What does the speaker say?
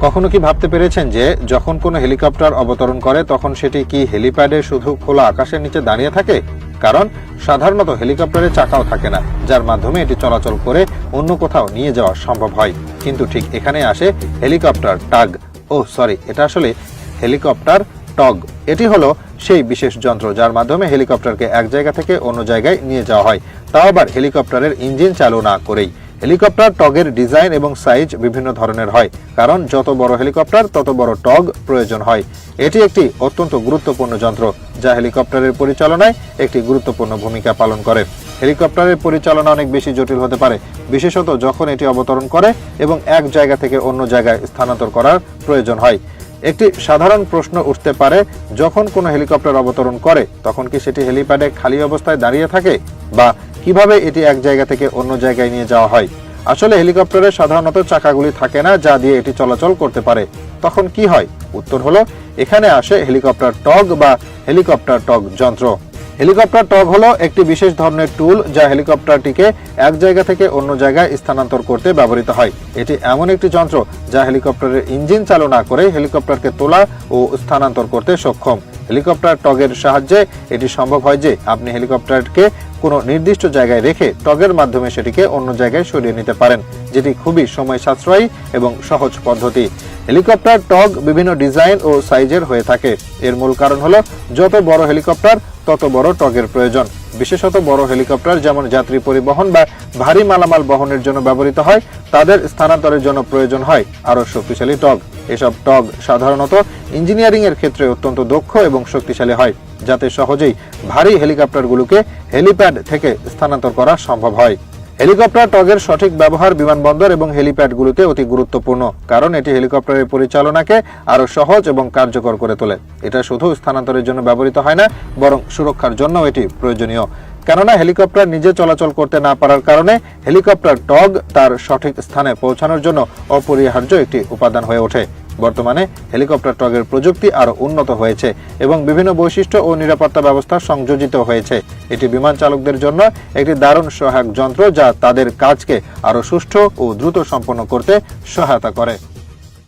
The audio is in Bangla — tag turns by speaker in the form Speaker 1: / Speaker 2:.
Speaker 1: কখনো কি ভাবতে পেরেছেন যে যখন কোনো হেলিকপ্টার অবতরণ করে তখন সেটি কি হেলিপ্যাডে শুধু খোলা আকাশের নিচে দাঁড়িয়ে থাকে? কারণ সাধারণত হেলিকপ্টারে চাকাও থাকে না, যার মাধ্যমে এটি চলাচল করে অন্য কোথাও নিয়ে যাওয়া সম্ভব হয়। কিন্তু ঠিক এখানে আসে হেলিকপ্টার টাগ। এটা আসলে হেলিকপ্টার টগ। এটি হলো সেই বিশেষ যন্ত্র যার মাধ্যমে হেলিকপ্টারকে এক জায়গা থেকে অন্য জায়গায় নিয়ে যাওয়া হয়, তাও আবার হেলিকপ্টারের ইঞ্জিন চালু না করেই। হেলিকপ্টার টগের ডিজাইন এবং সাইজ বিভিন্ন ধরনের হয়, কারণ যত বড় হেলিকপ্টার তত বড় টগ প্রয়োজন হয়। এটি একটি অত্যন্ত গুরুত্বপূর্ণ যন্ত্র যা হেলিকপ্টারের পরিচালনায় একটি গুরুত্বপূর্ণ ভূমিকা পালন করে। হেলিকপ্টারের পরিচালনা অনেক বেশি জটিল হতে পারে, বিশেষত যখন এটি অবতরণ করে এবং এক জায়গা থেকে অন্য জায়গায় স্থানান্তর করার প্রয়োজন হয়। একটি সাধারণ প্রশ্ন উঠতে পারে, যখন কোনো হেলিকপ্টার অবতরণ করে তখন কি সেটি হেলিপ্যাডে খালি অবস্থায় দাঁড়িয়ে থাকে, বা কিভাবে এটি এক জায়গা থেকে অন্য জায়গায় নিয়ে যাওয়া হয়? আসলে হেলিকপ্টারে সাধারণত চাকাগুলি থাকে না যা দিয়ে এটি চলাচল করতে পারে। তখন কি হয়? উত্তর হলো, এখানে আসে হেলিকপ্টার টগ বা হেলিকপ্টার টগ যন্ত্র। হেলিকপ্টার টগ হলো একটি বিশেষ ধরনের টুল যা হেলিকপ্টারটিকে এক জায়গা থেকে অন্য জায়গায় স্থানান্তর করতে ব্যবহৃত হয়। এটি এমন একটি যন্ত্র যা হেলিকপ্টারের ইঞ্জিন চালু না করে হেলিকপ্টারকে তোলা ও স্থানান্তর করতে সক্ষম। হেলিকপ্টার টগের সাহায্যে এটি সম্ভব হয় যে আপনি হেলিকপ্টারকে কোনো নির্দিষ্ট জায়গায় রেখে টগের মাধ্যমে সেটিকে অন্য জায়গায় সরিয়ে নিতে পারেন, যেটি খুবই সময় সাশ্রয়ী এবং সহজ পদ্ধতি। হেলিকপ্টার টগ বিভিন্ন ডিজাইন ও সাইজের হয়ে থাকে। এর মূল কারণ হলো, যত বড় হেলিকপ্টার তত বড় টগের প্রয়োজন। বিশেষত বড় হেলিকপ্টার যেমন যাত্রী পরিবহন বা ভারী মালামাল বহনের জন্য ব্যবহৃত হয়, তাদের স্থানান্তরের জন্য প্রয়োজন হয় আরো শক্তিশালী টগ। এসব টগ সাধারণত ইঞ্জিনিয়ারিং এর ক্ষেত্রে অত্যন্ত দক্ষ এবং শক্তিশালী হয়, যাতে সহজেই ভারী হেলিকপ্টারগুলোকে হেলিপ্যাড থেকে স্থানান্তর করা সম্ভব হয়। হেলিকপ্টার টগের সঠিক ব্যবহার বিমানবন্দর এবং হেলিপ্যাডগুলোতে অতি গুরুত্বপূর্ণ, কারণ এটি হেলিকপ্টারের পরিচালনাকে আরো সহজ এবং কার্যকর করে তোলে। এটা শুধু স্থানান্তরের জন্য ব্যবহৃত হয় না, বরং সুরক্ষার জন্য এটি প্রয়োজনীয়। কেননা হেলিকপ্টার নিজে চলাচল করতে না পারার কারণে হেলিকপ্টার টগ তার সঠিক স্থানে পৌঁছানোর জন্য অপরিহার্য একটি উপাদান হয়ে ওঠে। বর্তমানে হেলিকপ্টার টগের প্রযুক্তি আরো উন্নত হয়েছে এবং বিভিন্ন বৈশিষ্ট্য ও নিরাপত্তা ব্যবস্থা সংযোজিত হয়েছে। এটি বিমান চালকদের জন্য একটি দারুণ সহায়ক যন্ত্র যা তাদের কাজকে আরো সুষ্ঠু ও দ্রুত সম্পন্ন করতে সহায়তা করে।